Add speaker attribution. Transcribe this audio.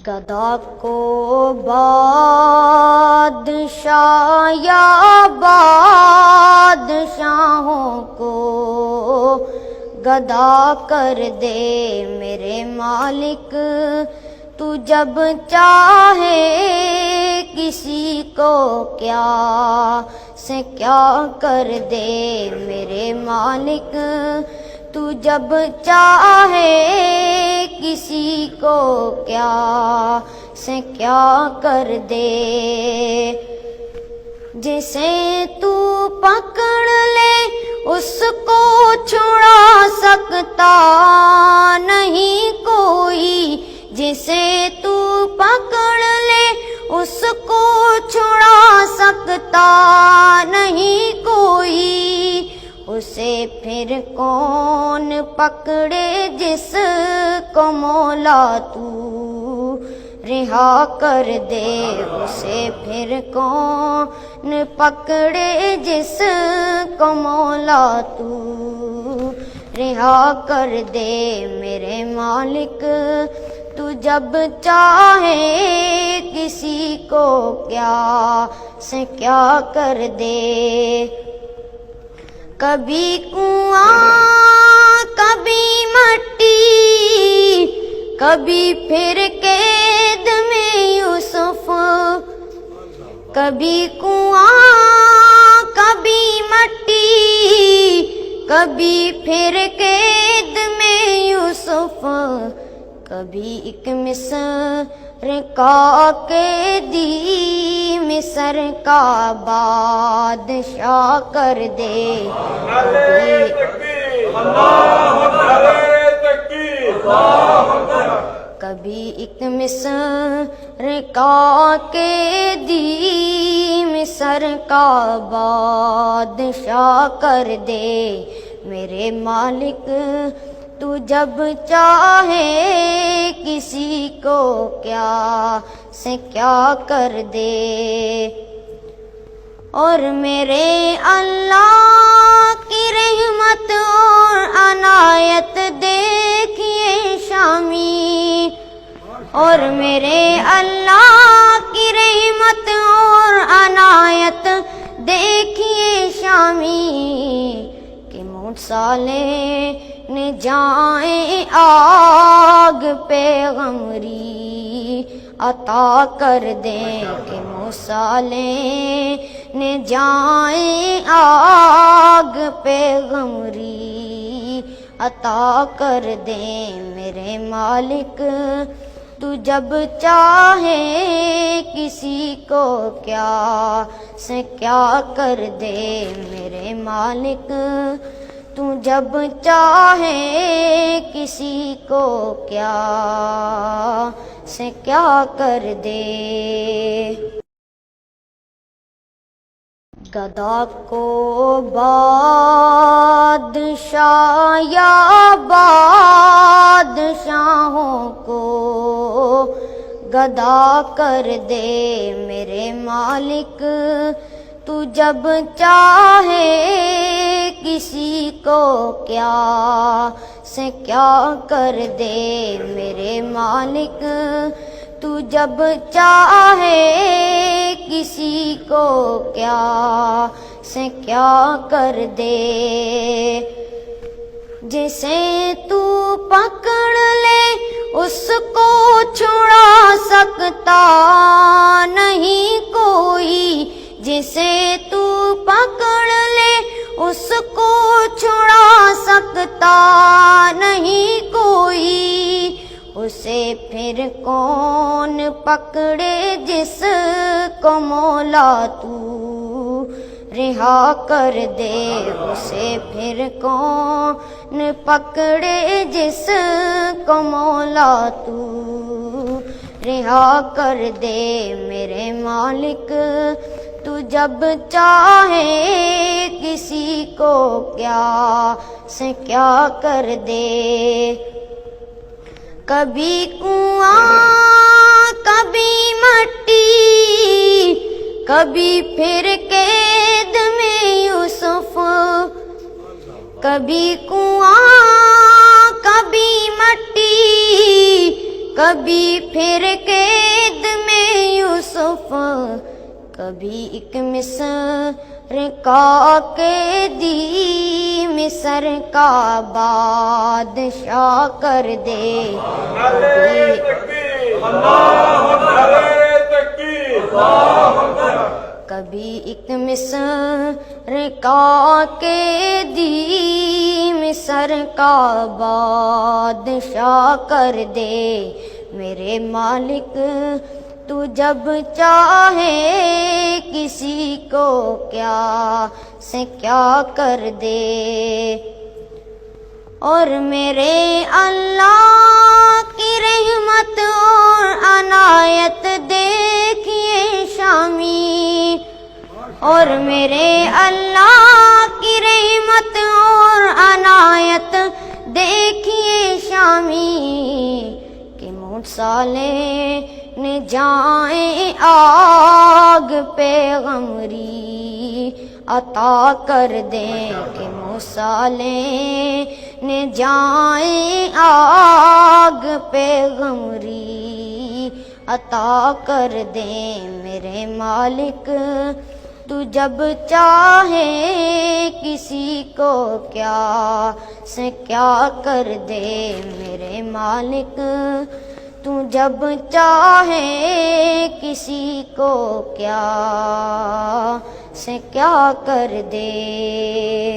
Speaker 1: گدا کو بادشاہ یا بادشاہوں کو گدا کر دے میرے مالک، تو جب چاہے کسی کو کیا سے کیا کر دے میرے مالک، تو جب چاہے کسی کو کیا سے کیا کر دے۔ جسے تو پکڑ لے اس کو چھڑا سکتا نہیں کوئی، جسے تو پکڑ لے اس کو چھڑا سکتا نہیں کوئی، اسے پھر کون پکڑے جس کو مولا تو رہا کر دے، اسے پھر کون پکڑے جس کو مولا تو رہا کر دے میرے مالک، تو جب چاہے کسی کو کیا سے کیا کر دے۔ کبھی کنواں کبھی مٹی، کبھی پھر قید میں یوسف، کبھی کنواں کبھی مٹی، کبھی پھر قید میں یوسف، کبھی ایک مصر کا قیدی مصر کا بادشاہ کر دے۔ کبھی ایک مصر کا قیدی مصر کا بادشاہ کر دے میرے مالک، تو جب چاہے کسی کو کیا سے کیا کر دے۔ اور میرے اللہ کی رحمت اور عنایت دیکھیے شامی، اور میرے اللہ کی رحمت اور عنایت دیکھیے شامی، کہ موسیٰ نے جائیں آگ پیغمبری عطا کر دیں، کہ موسیٰ نے جائیں آگ پیغمبری عطا کر دیں میرے مالک، تو جب چاہے کسی کو کیا سے کیا کر دے میرے مالک، تو جب چاہے کسی کو کیا سے کیا کر دے۔ گدا کو بادشاہ یا بادشاہوں کو گدا کر دے میرے مالک، تو جب چاہے کسی کو کیا سے کیا کر دے میرے مالک، تو جب چاہے کسی کو کیا سے کیا کر دے۔ جسے تو پکڑ لے اس کو چھڑا سکتا نہیں کوئی، جسے تو پکڑ لے اس کو چھڑا سکتا نہیں کوئی، اسے پھر کون پکڑے جس کو مولا تو رہا کر دے، اسے پھر کون پکڑے جس کو مولا تو رہا کر دے میرے مالک، تو جب چاہے کسی کو کیا سے کیا کر دے۔ کبھی کنواں کبھی مٹی، کبھی پھر قید میں یوسف، کبھی کنواں کبھی مٹی، کبھی پھر کے کبھی ایک مصر کا قیدی مصر کا بادشاہ کر دے کبھی ایک مصر کا قیدی مصر کا بادشاہ کر دے میرے مالک تو جب چاہے کسی کو کیا سے کیا کر دے اور میرے اللہ کی رحمت اور عنایت دیکھیے شامی اور میرے اللہ کی رحمت اور عنایت دیکھیے شامی کہ موسیٰ نے جائیں آگ پیغمبری عطا کر دیں کہ موسیٰ نے جائیں آگ پیغمبری عطا کر دیں میرے مالک تو جب چاہے کسی کو کیا سے کیا کر دے میرے مالک تو جب چاہے کسی کو کیا سے کیا کر دے